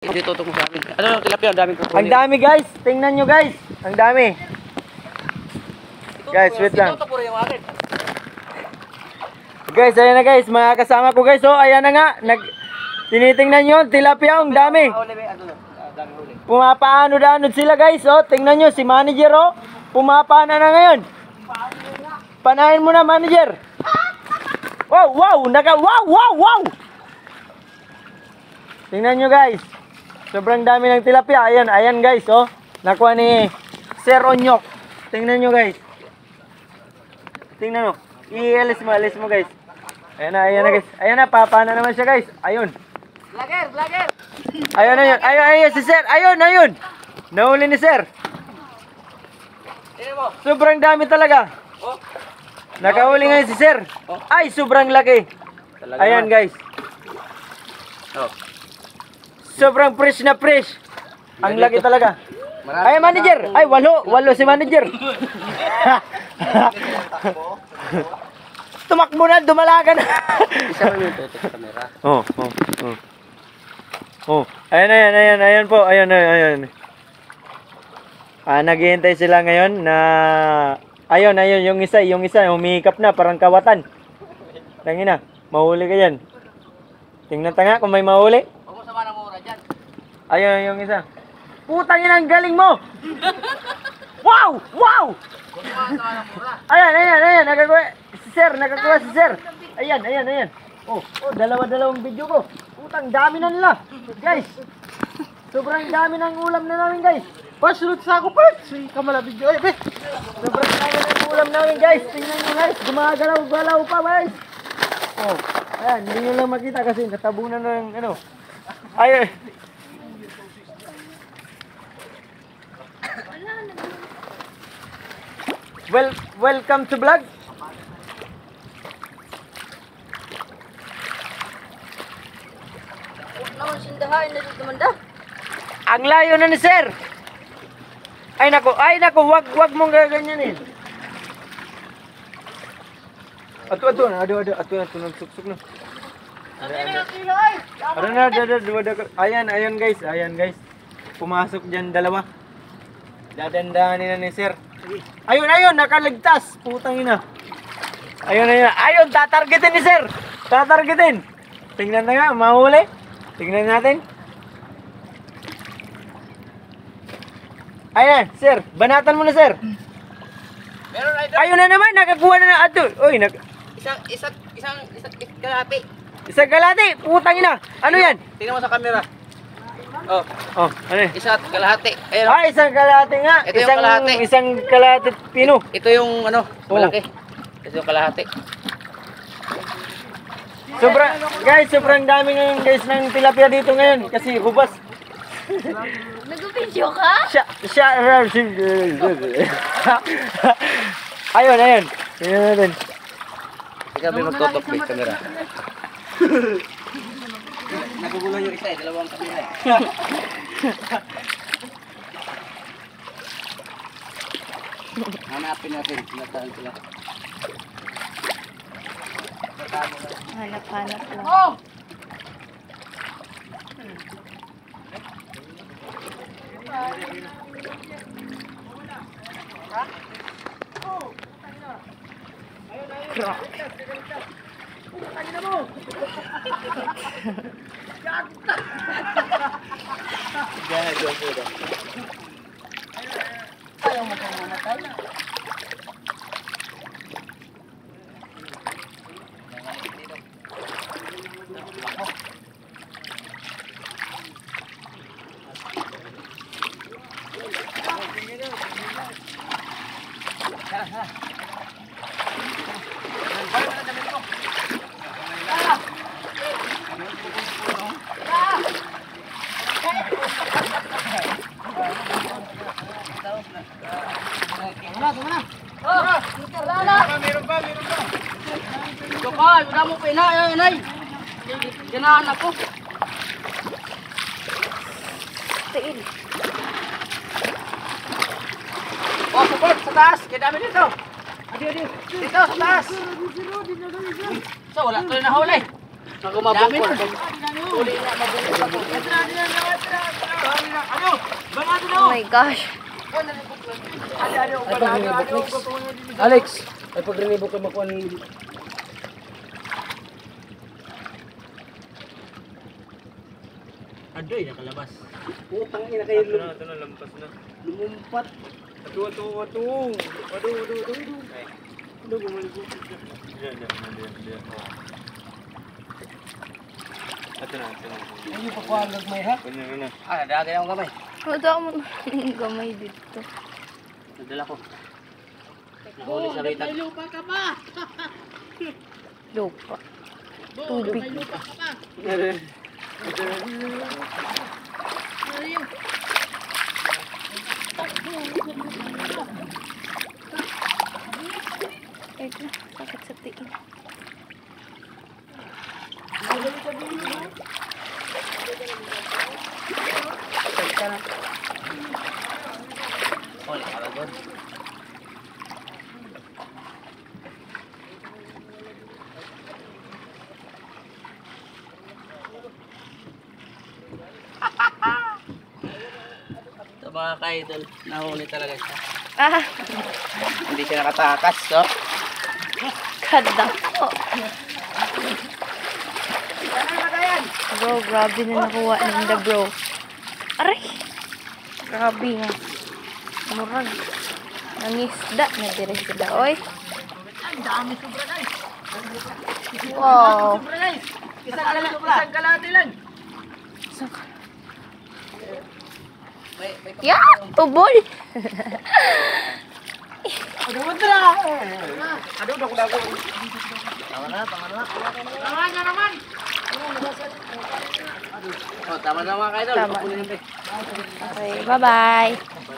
Dito tutok mo sa amin. Ano, tilapia, ang daming kukunin. Ang dami guys, tingnan nyo guys. Ang dami. Guys, wait lang. Guys, ayan na guys, mga kasama ko guys. So, ayan na nga. Tinitingnan nyo, tilapia, ang dami. Pumapaano-daanod sila guys. Oh, tingnan nyo, si manager oh. Pumapana na ngayon. Panahin mo na manager. Wow, wow, wow. Tingnan nyo guys. Sobrang dami ng tilapia. Ayan guys, oh. Nakuha ni Sir Onyok. Tingnan nyo guys. Tingnan nyo. I-alis mo guys. Ayan na guys. Ayan na, papana naman siya guys. Ayun. Vlogger. Ayun si Sir. Ayun. Nahuli ni Sir. Sobrang dami talaga. Oh. Nakahuli ngayon si Sir. Oh. Ay, sobrang laki. Talaga Ayan man. guys. Oh. Sobrang fresh na fresh. Ang laki talaga. Marami Ay, manager. Ay, walo si manager. Tumakbo na, dumalaga na. Isa mo yung tutok sa camera. Oh. Ayan po. Ayan. Naghihintay sila ngayon na ayun, yung isa humihikap na parang kawatan. Tangina, mahuli ka yan. Tingnan tanga kung may mahuli. Huwag mo sama ng mura dyan. Ayun, yung isa. Putang ina, ang galing mo! Wow! Huwag mo sama ng mura. Ayan, nakakuha si Sir. Ayan. Oh, dalawang video ko. Putang dami na nila. Guys, sobrang dami ng ulam na namin guys. Pasulot sa ako, Parts. Kamala video. Ay, Sobrang dami ng ulam namin guys. Tingnan nyo guys, gumagalaw pa guys. Oh, ayan, hindi nyo lang makita kasi natabunan ng ano. Ayun. Welcome to vlog. naman sindahan na dito manda. Ang layo na ni Sir. Ay nako, wag mong gaganyanin. Ato nagsuksok na. Ayan guys. Pumasok diyan dalawa. Dadandahanin na ni Sir. Ayun, nakaligtas. Putang ina. Ayun, tatargetin ni Sir. Tatargetin. Tingnan na nga, mahuli. Tingnan natin. Ayan, Sir. Banatan mo na, Sir. Meron idol. Ayun na naman, nakakuha na na ato. Uy, Isang kalahati. isang kalahati. Putang ina. Ano yan? Tingnan mo sa camera. Oh, Ano yan? isa't kalahati. Ayun. Isang kalahati nga. Ito yung kalahati. Isang kalahati pino. Ito yung ano, malaki. Ito yung kalahati. Sobrang dami ngayon guys ng tilapia dito ngayon kasi hubas. Nag-video ka? Ayun. Tingnan natin. Ikaw may magtutok please camera. Nagugulo yung isa dalawang kamera Hanapin natin, nataan sila. Hanap-hanap lang. Oh! Ayaw mo kang mamatay. Meron ba? Kapal, wala mo pa inay. Ganahan ako. Tiin. Oh, support sa taas. Kaya dami dito. Adi. Dito sa taas. So, wala tuloy na huli. Ako mabukol. Huli na, mabukol ako. my gosh. Alex, ay pag rinibok ko makuha ni... Adoy, nakalabas. Putang ina kayo Ito na, lampas na. lumumpat. Ado. Ado, bumalik ko. Diyan. Ito na. Ano pa kuha ang gagmay ha? Kunya na. Ah, nadagay akong gamay. Wala mo gamay dito. Nadala ko. Nahuli sa ritan. Lupa. Tubig. Wait na, sakit sa tiin. Huli ka ba doon? Ito mga ka-idol, nahuli talaga siya. Ah, Hindi siya nakatakas, so. kadako. Bro, grabe na nakuha ninda bro. Aray! Grabe nga. Murag. Nangisda na dire sila, oy. Wow. Isang kalahati lang. Ya, ubol. Aduh, bener. Aduh, udah aku. Tangan naman. Oh, tama na mga kaidol. Tama. Pakunin yung Okay, bye-bye.